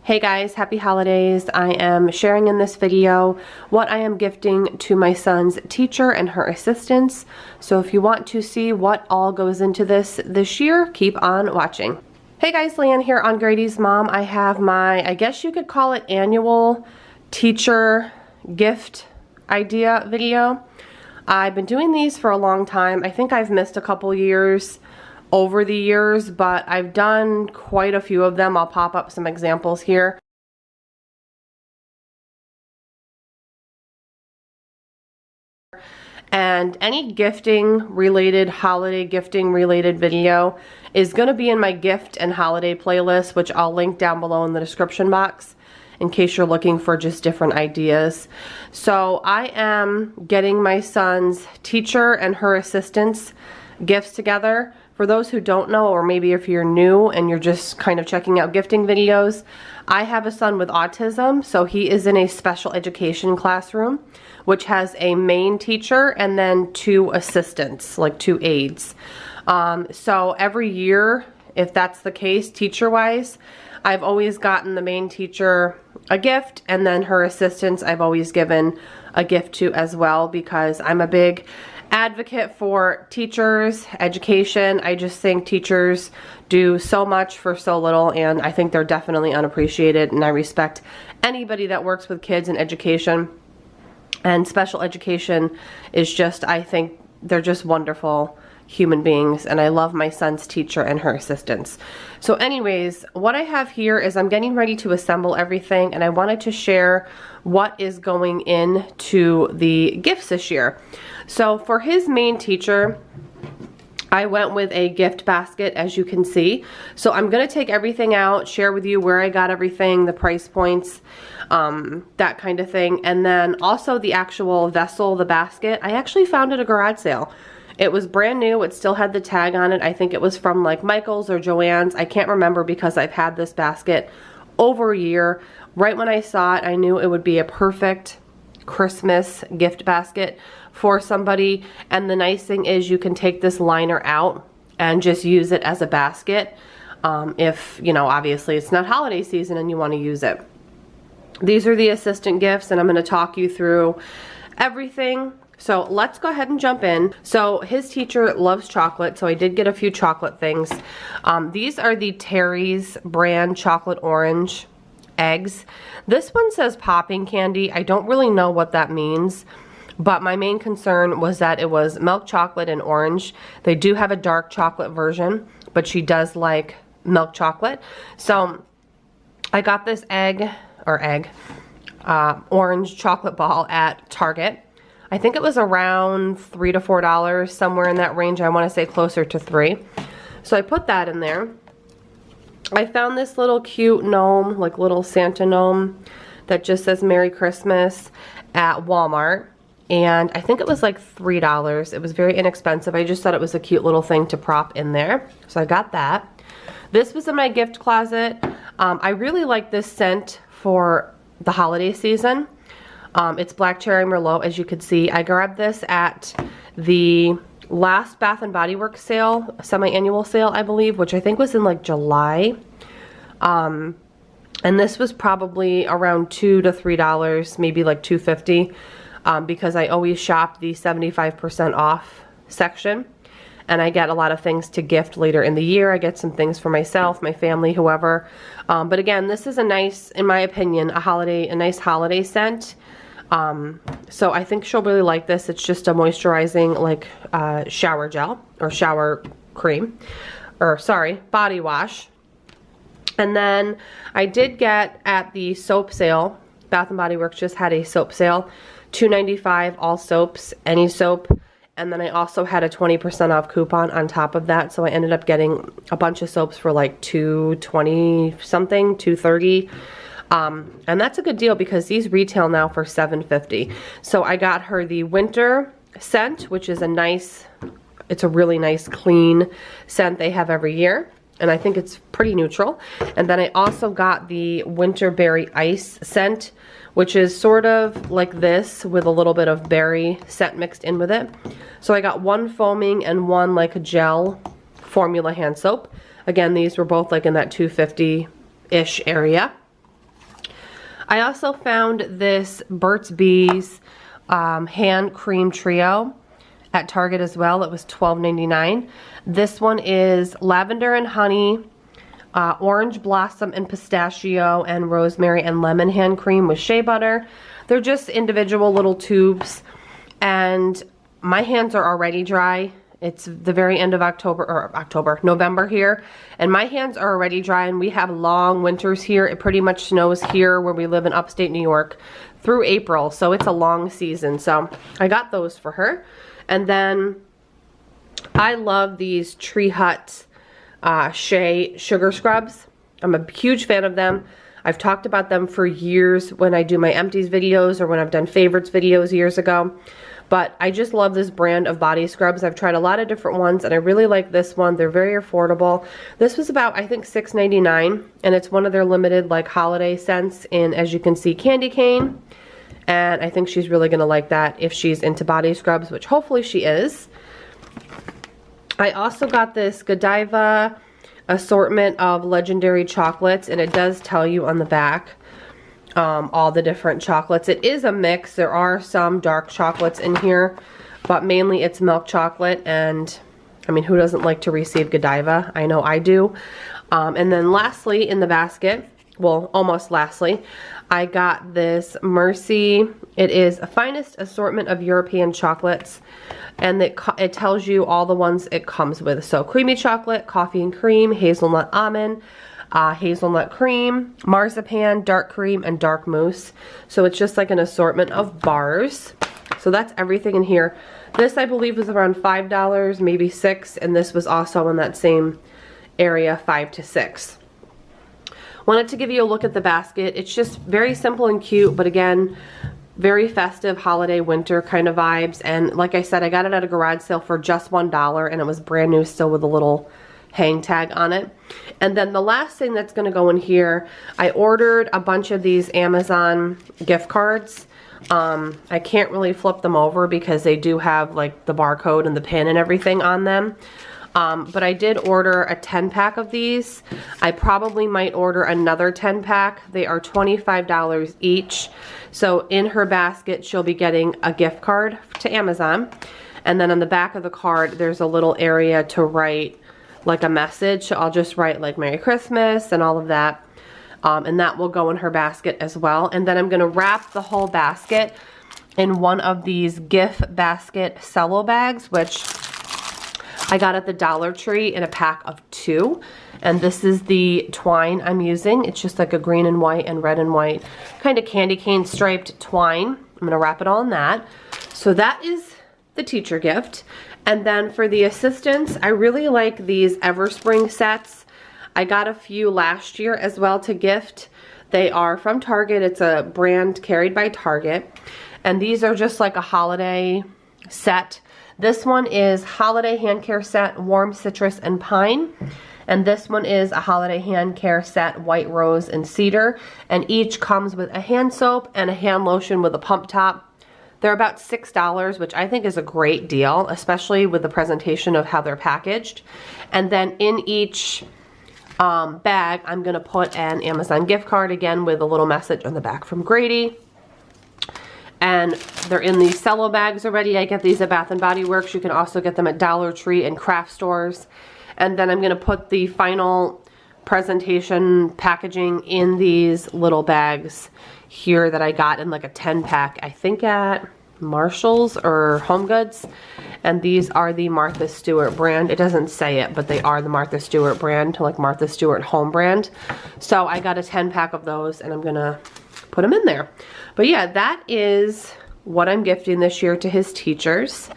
Hey guys, happy holidays. I am sharing in this video what I am gifting to my son's teacher and her assistants. So if you want to see what all goes into this year, keep on watching. Hey guys, Leanne here on Grady's Mom. I have my, I guess you could call it annual teacher gift idea video. I've been doing these for a long time. I think I've missed a couple years over the years, but I've done quite a few of them. I'll pop up some examples here. And any gifting related, holiday gifting related video is going to be in my gift and holiday playlist, which I'll link down below in the description box in case you're looking for just different ideas. So I am getting my son's teacher and her assistants gifts together. For those who don't know, or maybe if you're new and you're just kind of checking out gifting videos, I have a son with autism, so he is in a special education classroom, which has a main teacher and then 2 assistants, like 2 aides. So every year, if that's the case, teacher-wise, I've always gotten the main teacher a gift, and then her assistants I've always given a gift to as well, because I'm a big advocate for teachers, education. I just think teachers do so much for so little, and I think they're definitely unappreciated, and I respect anybody that works with kids in education. And special education is just, I think they're just wonderful human beings, and I love my son's teacher and her assistants. So anyways, what I have here is I'm getting ready to assemble everything, and I wanted to share what is going into the gifts this year. So for his main teacher, I went with a gift basket, as you can see. So I'm going to take everything out, share with you where I got everything, the price points, that kind of thing. And then also the actual vessel, the basket, I actually found at a garage sale. It was brand new. It still had the tag on it. I think it was from like Michael's or Joann's. I can't remember because I've had this basket over a year. Right when I saw it, I knew it would be a perfect Christmas gift basket for somebody. And the nice thing is you can take this liner out and just use it as a basket if, you know, obviously it's not holiday season and you want to use it. These are the assistant gifts, and I'm going to talk you through everything. So let's go ahead and jump in. So his teacher loves chocolate, so I did get a few chocolate things. These are the Terry's brand chocolate orange eggs. This one says popping candy. I don't really know what that means, but my main concern was that it was milk chocolate and orange. They do have a dark chocolate version, but she does like milk chocolate. So I got this orange chocolate ball at Target. I think it was around $3 to $4, somewhere in that range. I want to say closer to $3. So I put that in there. I found this little cute gnome, like little Santa gnome that just says Merry Christmas at Walmart. And I think it was like $3. It was very inexpensive. I just thought it was a cute little thing to prop in there. So I got that. This was in my gift closet. I really like this scent for the holiday season. It's Black Cherry Merlot, as you could see. I grabbed this at the last Bath & Body Works sale, semi-annual sale, I believe, which I think was in like July. And this was probably around $2 to $3, maybe like $2.50, because I always shop the 75% off section. And I get a lot of things to gift later in the year. I get some things for myself, my family, whoever. But again, this is a nice, in my opinion, a nice holiday scent. So I think she'll really like this. It's just a moisturizing like shower gel or shower cream, or sorry, body wash. And then I did get at the soap sale, Bath & Body Works just had a soap sale, $2.95 all soaps, any soap. And then I also had a 20% off coupon on top of that, so I ended up getting a bunch of soaps for like $2.20 something, $2.30. And that's a good deal because these retail now for $7.50. So I got her the winter scent, which is it's a really nice clean scent they have every year. And I think it's pretty neutral. And then I also got the winter berry ice scent, which is sort of like this with a little bit of berry scent mixed in with it. So I got one foaming and one like a gel formula hand soap. Again, these were both like in that $2.50-ish area. I also found this Burt's Bees hand cream trio at Target as well. It was $12.99. This one is lavender and honey, orange blossom and pistachio, and rosemary and lemon hand cream with shea butter. They're just individual little tubes, and my hands are already dry. It's the very end of November here, and my hands are already dry, and we have long winters here. It pretty much snows here where we live in upstate New York through April, so it's a long season. So I got those for her. And then I love these Tree Hut Shea Sugar Scrubs. I'm a huge fan of them. I've talked about them for years when I do my empties videos or when I've done favorites videos years ago. But I just love this brand of body scrubs. I've tried a lot of different ones, and I really like this one. They're very affordable. This was about, I think, $6.99, and it's one of their limited, like, holiday scents in, as you can see, candy cane. And I think she's really going to like that if she's into body scrubs, which hopefully she is. I also got this Godiva assortment of legendary chocolates, and it does tell you on the back all the different chocolates. It is a mix. There are some dark chocolates in here, but mainly it's milk chocolate, and I mean, who doesn't like to receive Godiva? I know I do. And then lastly in the basket, well, almost lastly, I got this Mercy. It is a finest assortment of European chocolates, and it tells you all the ones it comes with. So creamy chocolate, coffee and cream, hazelnut almond, hazelnut cream, marzipan, dark cream, and dark mousse. So it's just like an assortment of bars. So that's everything in here. This, I believe, was around $5, maybe $6, and this was also in that same area, $5 to $6. Wanted to give you a look at the basket. It's just very simple and cute, but again, very festive, holiday, winter kind of vibes. And like I said, I got it at a garage sale for just $1, and it was brand new still with a little hang tag on it. And then the last thing that's going to go in here, I ordered a bunch of these Amazon gift cards. I can't really flip them over because they do have like the barcode and the pin and everything on them. But I did order a 10-pack of these. I probably might order another 10-pack. They are $25 each. So in her basket, she'll be getting a gift card to Amazon. And then on the back of the card, there's a little area to write like a message. So I'll just write like Merry Christmas and all of that. And that will go in her basket as well. And then I'm going to wrap the whole basket in one of these gift basket cello bags, which I got at the Dollar Tree in a pack of 2. And this is the twine I'm using. It's just like a green and white and red and white kind of candy cane striped twine. I'm going to wrap it all in that. So that is the teacher gift. And then for the assistants, I really like these Everspring sets. I got a few last year as well to gift. They are from Target. It's a brand carried by Target. And these are just like a holiday set. This one is Holiday Hand Care Set, Warm Citrus and Pine. And this one is a Holiday Hand Care Set, White Rose and Cedar. And each comes with a hand soap and a hand lotion with a pump top. They're about $6, which I think is a great deal, especially with the presentation of how they're packaged. And then in each bag, I'm going to put an Amazon gift card, again with a little message on the back from Grady. And they're in these cello bags already. I get these at Bath & Body Works. You can also get them at Dollar Tree and craft stores. And then I'm going to put the final presentation packaging in these little bags here that I got in like a 10-pack, I think at Marshall's or Home Goods. And these are the Martha Stewart brand. It doesn't say it, but they are the Martha Stewart brand, like Martha Stewart home brand. So I got a 10-pack of those, and I'm going to put them in there. But yeah, that is what I'm gifting this year to his teachers.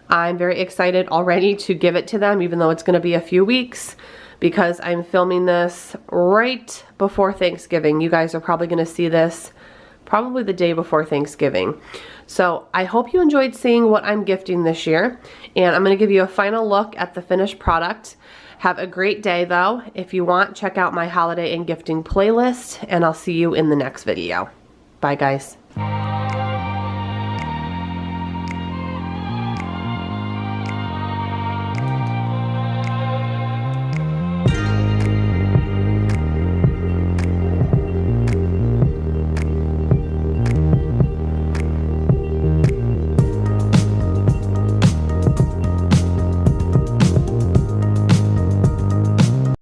I'm very excited already to give it to them, even though it's going to be a few weeks, because I'm filming this right before Thanksgiving. You guys are probably going to see this probably the day before Thanksgiving. So I hope you enjoyed seeing what I'm gifting this year, and I'm going to give you a final look at the finished product. Have a great day though. If you want, check out my holiday and gifting playlist, and I'll see you in the next video. Bye guys.